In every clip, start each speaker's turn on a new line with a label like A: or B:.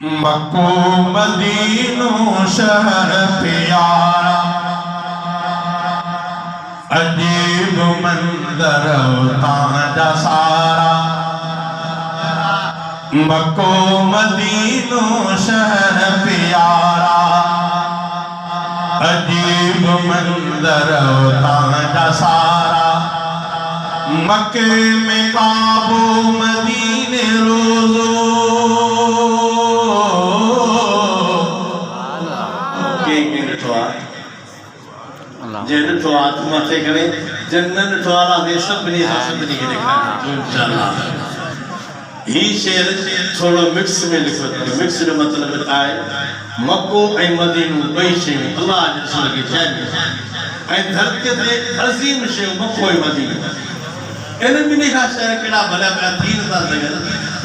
A: मक्को मदीनो शहर प्यारा, अजीब मंजर ताजा सारा। मक्को मदीनो शहर प्यारा, अजीब मंजर ताजा सारा। मक्के में काबो मदीने रोज़ो, जे ॾिठो आहे हथ मथे करे, जिन न ॾिठो आहे सभिनी खे ॾेखारियो इंशाअल्लाह। ही शेर थोड़ो मिक्स में लिखो अथव। मिक्स जो मतिलबु आहे मक्को ऐं मदीनो ॿई शयूं अल्लाह जे रसूल खे चइबो ऐं धरतीअ ते अज़ीम शयूं मक्को ऐं मदीनो। इन ॿिन्ही खां शहर कहिड़ा भला पिया थी नथा सघनि,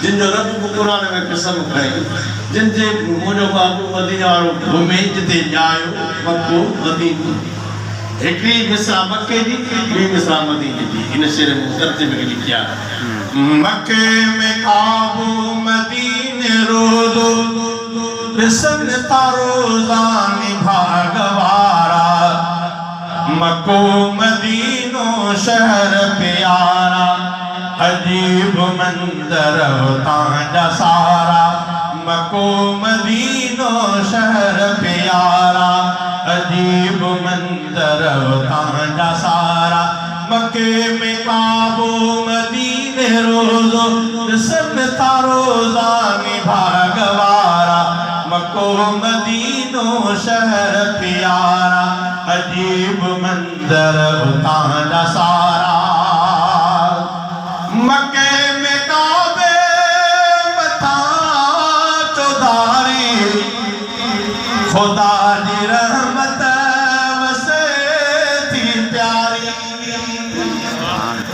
A: जिन जो रब क़ुरान में कसम खई, जिन जे मुंहिंजो महबूब मदीने वारो घुमे जिते ॼायो मक्को मदीनो। हिकिड़ी मिसरा मक्के जी, ॿी मिसरा मदीने जी। इन शेर में तरतीब में लिखी आहे मक्के में काबो मदीने रोज़ो, ॾिसन तारोज़ानी भागवारा। मक्को मदीनो शहर प्यारा, अजीब मंजर ताजा सारा। मक्को मदीनो शहर प्यारा, अजीब मंजर ताजा सारा। मक्के में काबो मदीने रोज़ो, ॾिसन तारोज़ानी भागवारा। मक्को मदीनो शहर प्यारा, अजीब मंजर ताजा सारा। मक्के में काबे मथा चौधारी, खुदा जी रहमत वसे थी प्यारी।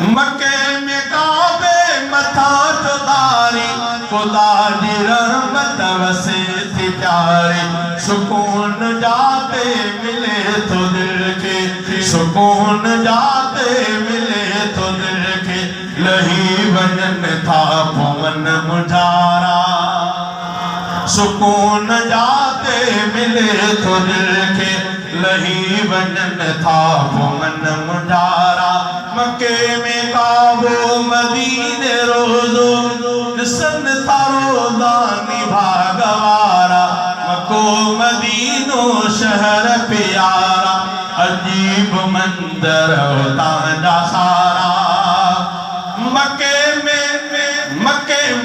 A: मक्के में काबे मथा चौधारी, खुदा जी रहमत वसे थी प्यारी। सुकून जाते मिले तो दिल के, सुकून जाते मिले तो दिल के। लही वजन था पवन मुझारा, सुकून जाते मिले तो दिल के। लही वजन था पवन मुझारा। मक्के में काबो मदीने रोज़ो, ॾिसन तारोज़ानी भागवारा। मक्को मदीनो शहर प्यारा, अजीब मंजर ताजा सारा। मक्के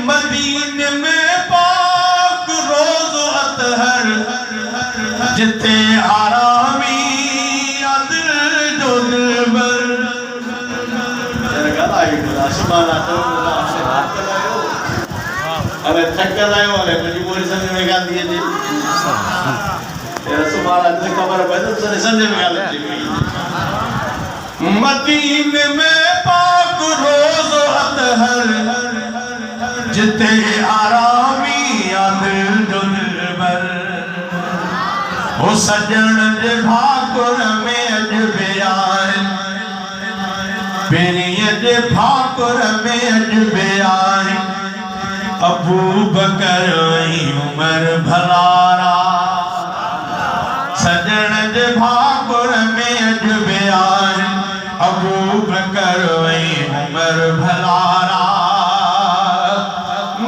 A: मदीने में पाक रोज़ अतहर, जिते आरामी दिल जो दिलबर। अरे थकल आयो है मुझे पूरी समझ में गाल दिए जी तेरा सुभान अल्लाह खबर बदल से समझ में गाल दी। मदीने में पाक रोज़ अतहर, जिते आरामी दिल जो दिलबर। हो सजन जे भाकुर में अजबे आए, पेरीअ जे भाकुर में अजबे आए। अबू बकर उमर भलारा, सजन जे भाकुर में अजबे आए। अबू बकर उमर भलारा।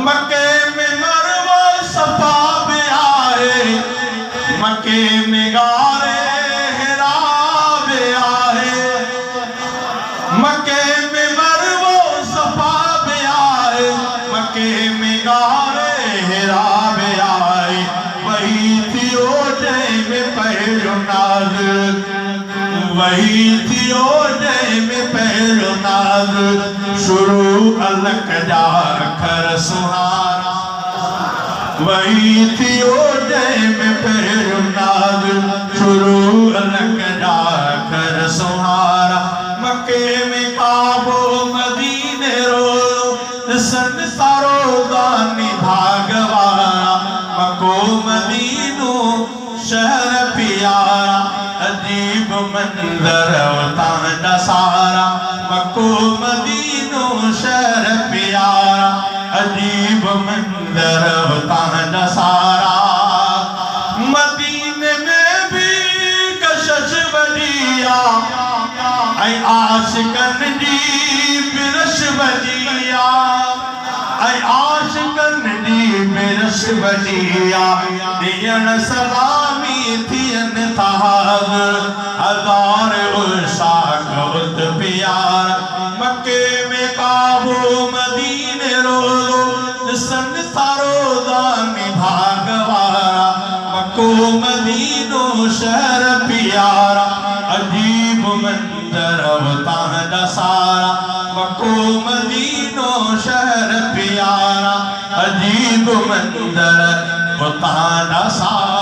A: मक्के में मरवा सफा बि आहे, मक्के में गारे हिरा बि आहे। मक्के में मरवो सफा बि आहे, मक्के में गारे हिरा बि आहे। वही थियो जंहिं में पहिरियों नाज़, वही थियो जंहिं में पहिरियों नाज़। शुरू अलक जा अखर सुहारा, वही थियो जंहिं में पहिरियों नाज़। शुरू अलक जा अखर सुहारा। मक्के में काबो मदीने रोज़ो, ॾिसन तारोज़ानी भागवारा। मक्को मदीनो शहर प्यारा, अजीब मंजर ताजा सारा। मक्को मदीनो शहर प्यारा, अजीब मंजर मंदर तव्हांजा सारा मदीने में भी कशिश वॾी आहे ऐं आशिक़नि जी बिरश वॾी आहे ऐं आशिक़नि जी बिरश वॾी आहे ॾियण सलामी थियनि था हज़ार उशाक उत प्यार मके में काबो मदीने रोज़ो ॾिसनि था रोज़ा निभाग वारा मको मदीनो शहर प्यारा अजीब मंदर तव्हांजा सारा मको मदीनो शहर प्यारा अजीब मंदर तव्हांजा सारा